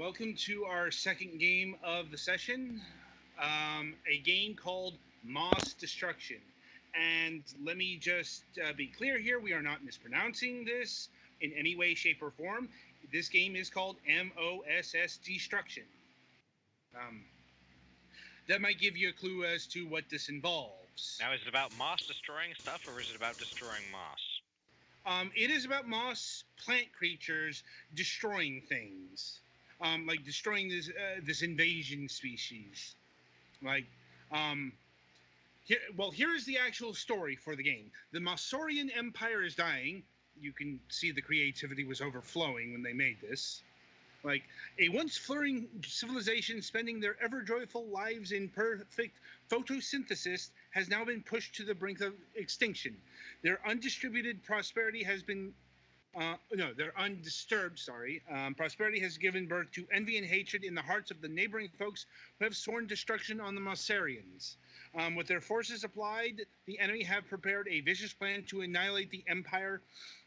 welcome to our second game of the session. A game called Moss Destruction. And let me just be clear here: we are not mispronouncing this in any way, shape, or form. This game is called MOSS Destruction. Um, that might give you a clue as to what this involves. Now, is it about moss destroying stuff, or is it about destroying moss? It is about moss plant creatures destroying things, like destroying this invasion species. Like, um, here is the actual story for the game. The Mossorian Empire is dying. You can see the creativity was overflowing when they made this. Like, a once flourishing civilization spending their ever joyful lives in perfect photosynthesis has now been pushed to the brink of extinction. Their undistributed prosperity has been no, they're undisturbed, sorry. Prosperity has given birth to envy and hatred in the hearts of the neighboring folks who have sworn destruction on the Mossarians. With their forces applied, the enemy have prepared a vicious plan to annihilate the Empire,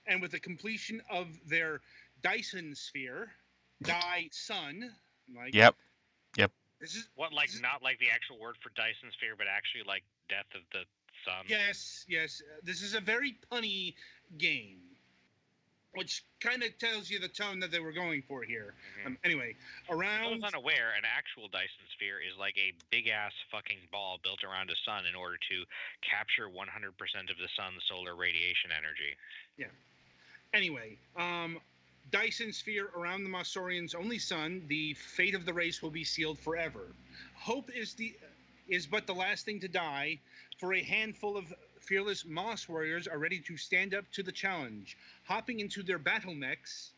and with the completion of their Dyson sphere, Dyson, like, Yep. Yep. this is, What, like, not like the actual word for Dyson sphere, but actually like death of the sun? yes, this is a very punny game, which kind of tells you the tone that they were going for here. Anyway, For around those unaware, an actual Dyson sphere is like a big ass fucking ball built around a sun in order to capture 100% of the sun's solar radiation energy. yeah. Anyway, Dyson sphere around the Mossorians' only sun, the fate of the race will be sealed forever. Hope is but the last thing to die, for a handful of fearless Moss warriors are ready to stand up to the challenge. Hopping into their battle mechs,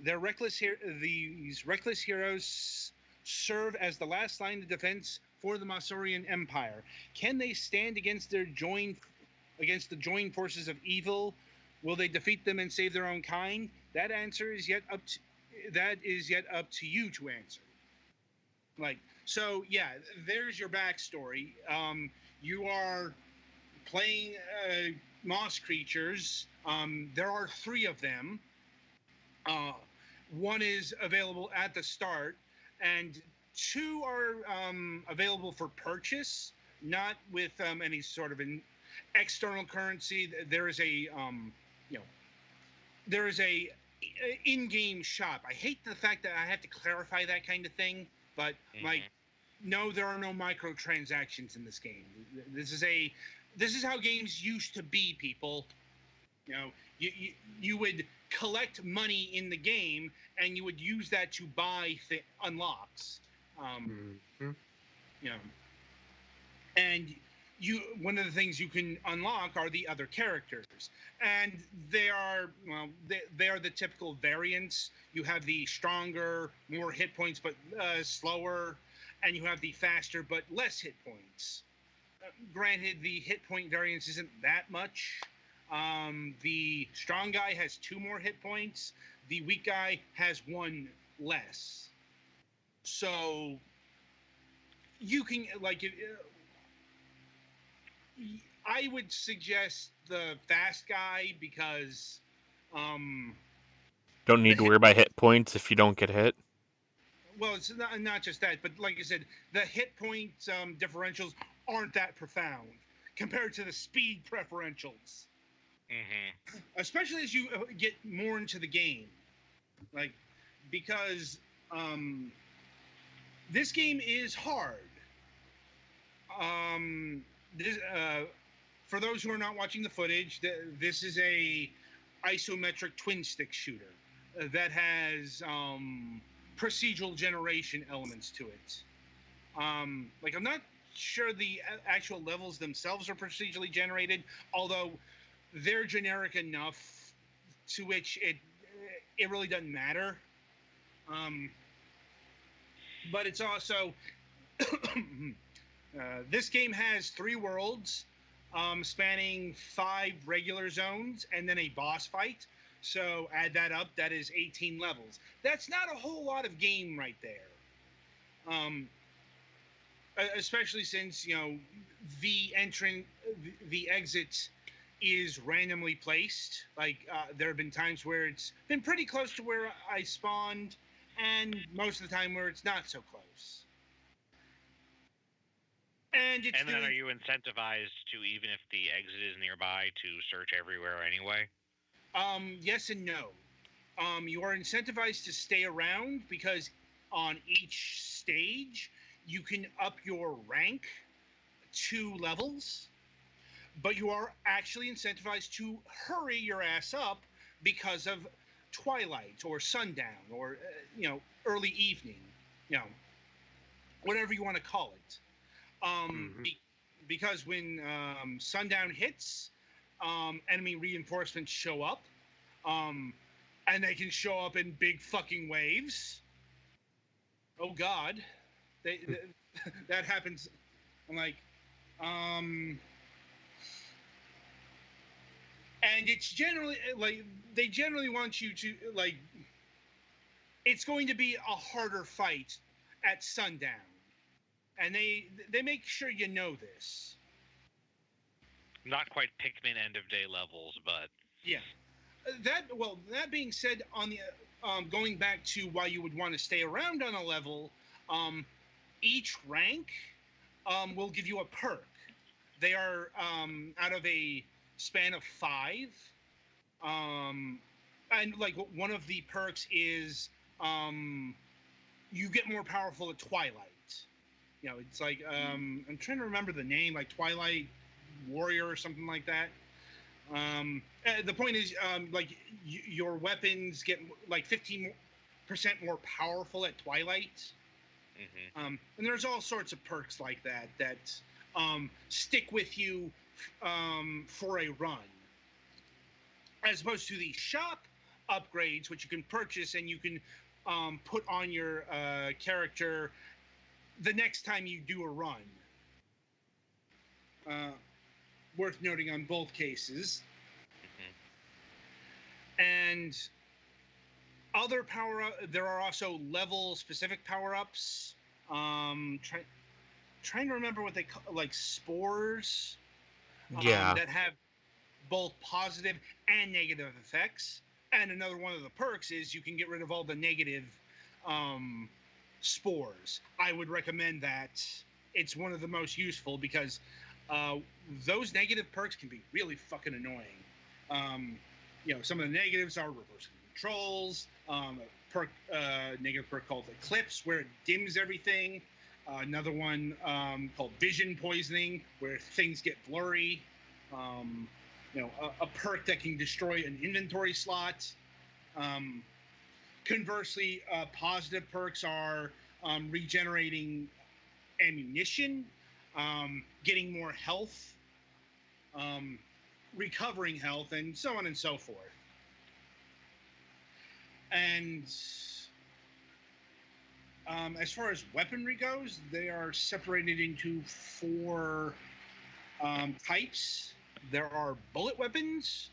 these reckless heroes serve as the last line of defense for the Mossorian Empire. Can they stand against the joined forces of evil? Will they defeat them and save their own kind? That is yet up to you to answer. Like, so yeah, there's your backstory. You are playing moss creatures. There are three of them. One is available at the start, and two are available for purchase, not with any sort of an external currency. There is a there is a in-game shop. I hate the fact that I have to clarify that kind of thing, but like, no, there are no microtransactions in this game. This is how games used to be, people. You know, you would collect money in the game, and you would use that to buy unlocks. You know, and one of the things you can unlock are the other characters, and they are the typical variants. You have the stronger, more hit points but slower, and you have the faster but less hit points. Granted, the hit point variance isn't that much. The strong guy has 2 more hit points. The weak guy has 1 less. So you can, like, I would suggest the fast guy because Don't need to worry about hit points if you don't get hit. well, it's not just that, but like I said, the hit point differentials aren't that profound compared to the speed preferentials. Especially as you get more into the game, like, because this game is hard. This, for those who are not watching the footage, this is a isometric twin stick shooter that has procedural generation elements to it. Like, I'm not sure the actual levels themselves are procedurally generated, although they're generic enough to which it really doesn't matter. But it's also this game has 3 worlds, spanning 5 regular zones and then a boss fight. So add that up, that is 18 levels. That's not a whole lot of game right there. Especially since, the exit is randomly placed. Like, there have been times where it's been pretty close to where I spawned, and most of the time where it's not so close. And it's And then are doing you incentivized to, even if the exit is nearby, to search everywhere anyway? yes and no. You are incentivized to stay around because on each stage you can up your rank 2 levels, but you are actually incentivized to hurry your ass up because of twilight or sundown or early evening, you know whatever you want to call it. Because when sundown hits, enemy reinforcements show up, um, and they can show up in big fucking waves. Oh God, they that happens. I'm like, um, and it's generally like they generally want you to like. It's going to be a harder fight at sundown, and they make sure you know this. Not quite Pikmin end of day levels, but Yeah. That being said, on the going back to why you would want to stay around on a level, um, each rank will give you a perk. They are out of a span of 5, um, and like one of the perks is you get more powerful at twilight. It's like I'm trying to remember the name, like Twilight Warrior or something like that. The point is, like your weapons get like 15% more powerful at twilight. And there's all sorts of perks like that stick with you for a run, as opposed to the shop upgrades, which you can purchase and you can put on your character the next time you do a run. Worth noting on both cases. And there are also level specific power ups. Trying to remember what they call, like spores. Yeah. That have both positive and negative effects. And another one of the perks is you can get rid of all the negative spores. I would recommend that. It's one of the most useful because those negative perks can be really fucking annoying. Some of the negatives are reversing controls, negative perk called Eclipse, where it dims everything. Another one called Vision Poisoning, where things get blurry. A perk that can destroy an inventory slot. Conversely, positive perks are regenerating ammunition, getting more health, recovering health, and so on and so forth. And as far as weaponry goes, they are separated into 4 types. There are bullet weapons,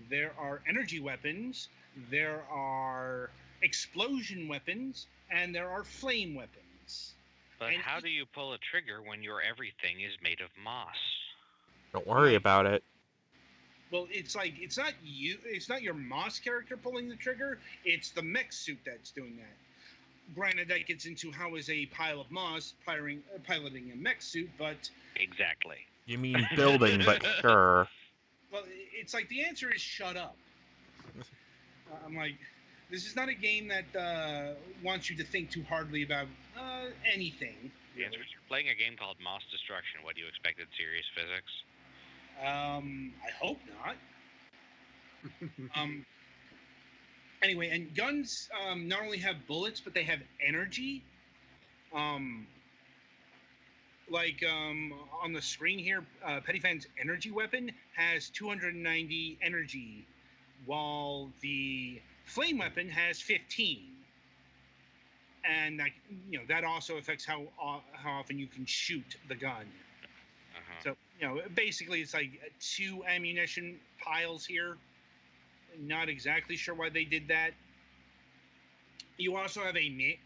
there are energy weapons, there are explosion weapons, and there are flame weapons. But how do you pull a trigger when your everything is made of moss? Don't worry about it. Well, it's like it's not your Moss character pulling the trigger, it's the mech suit that's doing that. Granted, that gets into how is a pile of moss piloting a mech suit, but exactly. You mean building, but sure. Well, it's like the answer is shut up. I'm like, this is not a game that wants you to think too hardly about anything. The answer is you're playing a game called Moss Destruction. What do you expect in serious physics? I hope not. Anyway, and guns not only have bullets, but they have energy. On the screen here, Pettyfan's energy weapon has 290 energy, while the flame weapon has 15. And that also affects how often you can shoot the gun. So basically, it's like 2 ammunition piles here. Not exactly sure why they did that. You also have a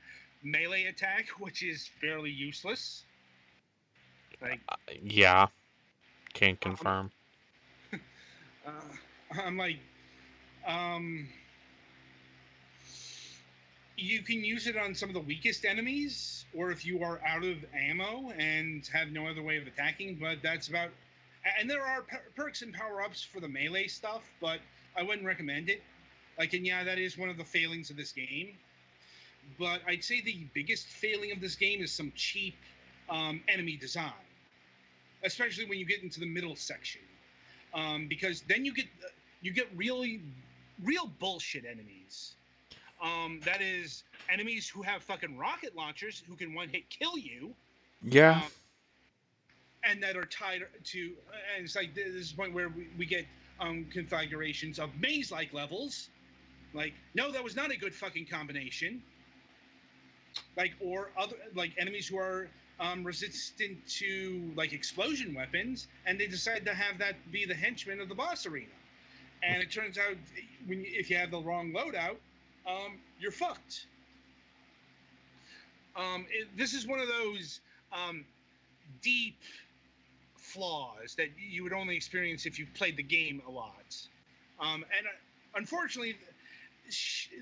melee attack, which is fairly useless. Yeah, can't confirm. I'm like, You can use it on some of the weakest enemies, or if you are out of ammo and have no other way of attacking. But that's about. And there are perks and power ups for the melee stuff, but I wouldn't recommend it. Like, and yeah, that is one of the failings of this game. But I'd say the biggest failing of this game is some cheap enemy design, especially when you get into the middle section, because then you get really real bullshit enemies. That is enemies who have fucking rocket launchers who can one hit kill you, Yeah. um, and that are tied to. And it's like this is the point where we get configurations of maze-like levels. Like, no, that was not a good fucking combination. Like, or other like enemies who are resistant to like explosion weapons, and they decide to have that be the henchman of the boss arena. And it turns out, if you have the wrong loadout, you're fucked. This is one of those um, deep flaws that you would only experience if you played the game a lot. And unfortunately,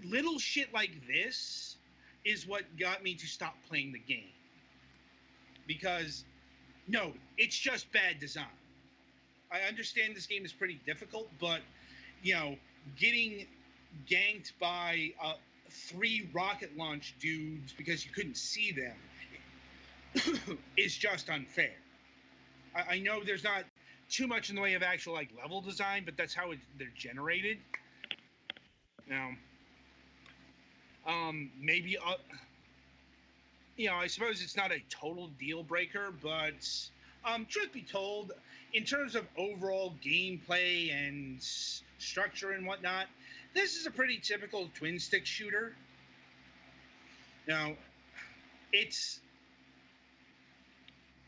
little shit like this is what got me to stop playing the game. Because, no, it's just bad design. I understand this game is pretty difficult, but, getting ganked by 3 rocket launch dudes because you couldn't see them is just unfair. I know there's not too much in the way of actual like level design, but that's how they're generated. Now, maybe I suppose it's not a total deal breaker, but truth be told, in terms of overall gameplay and structure and whatnot, this is a pretty typical twin stick shooter. Now, it's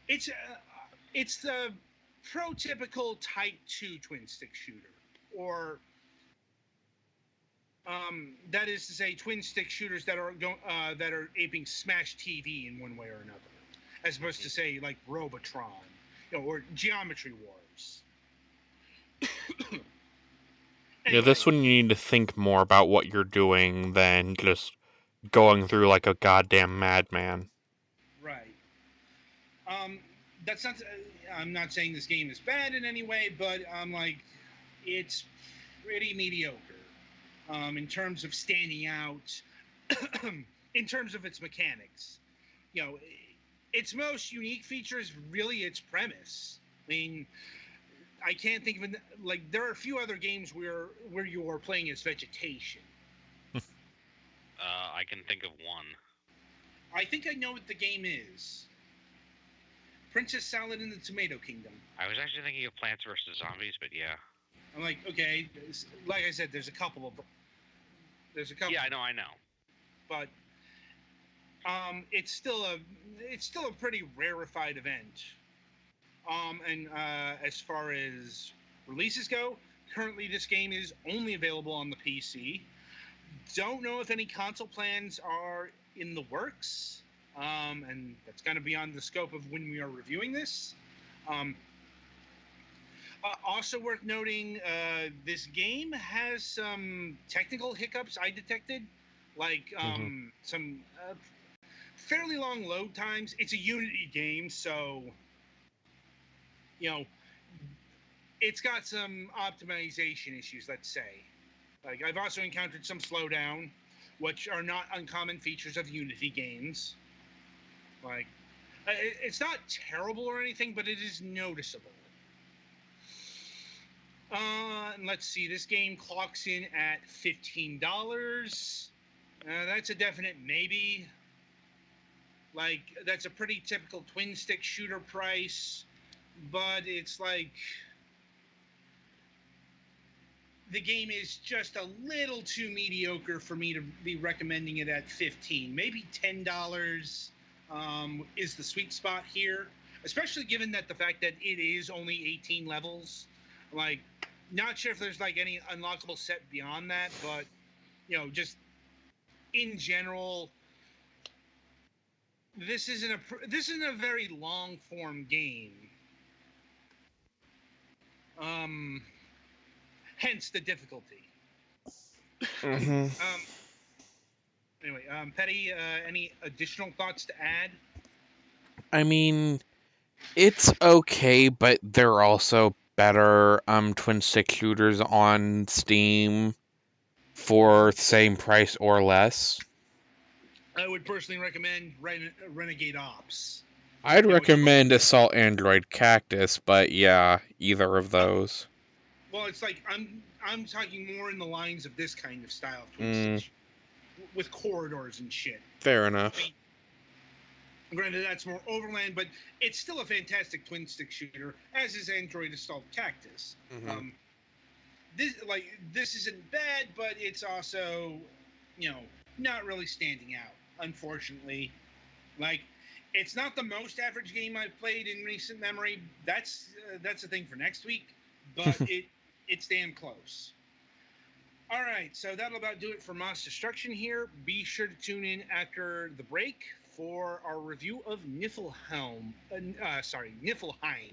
it's it's the prototypical Type 2 twin stick shooter, or that is to say, twin stick shooters that are aping Smash TV in one way or another, as opposed to say like Robotron, or Geometry Wars. Yeah, Anyway, this one you need to think more about what you're doing than just going through like a goddamn madman. right. Um, that's not. I'm not saying this game is bad in any way, but I'm like, it's pretty mediocre in terms of standing out, in terms of its mechanics. You know, its most unique feature is really its premise. I mean, I can't think of like there are a few other games where you are playing as vegetation. I can think of one. I think I know what the game is. Princess Salad in the Tomato Kingdom. I was actually thinking of Plants vs Zombies, but yeah. I'm like, okay, like I said, there's a couple. Yeah, I know. But it's still a pretty rarefied event. And as far as releases go, currently this game is only available on the PC. Don't know if any console plans are in the works, and that's kind of beyond the scope of when we are reviewing this. Also worth noting, this game has some technical hiccups I detected, like some fairly long load times. It's a Unity game, so it's got some optimization issues, let's say. Like, I've also encountered some slowdown, which are not uncommon features of Unity games. Like, it's not terrible or anything, but it is noticeable. And let's see, this game clocks in at $15. That's a definite maybe. Like, that's a pretty typical twin stick shooter price, but it's like the game is just a little too mediocre for me to be recommending it at $15. Maybe $10 is the sweet spot here, especially given that the fact that it is only 18 levels. Like, not sure if there's like any unlockable set beyond that, but just in general, this isn't a very long form game. Hence the difficulty. Mm-hmm. Anyway, Petty, any additional thoughts to add? I mean, it's okay, but there are also better twin stick shooters on Steam for same price or less. I would personally recommend Renegade Ops. I'd Which is recommend Assault Android Cactus, but yeah, either of those. well, it's like I'm talking more in the lines of this kind of style of twin Mm, stick with corridors and shit. fair I enough. mean, granted, that's more overland, but it's still a fantastic twin stick shooter, as is Android Assault Cactus. Mhm. This isn't bad, but it's also, you know, not really standing out. Unfortunately, like it's not the most average game I've played in recent memory. That's a thing for next week, but it's damn close. All right, so that'll about do it for Mass Destruction here. Be sure to tune in after the break for our review of Niflheim. Niflheim.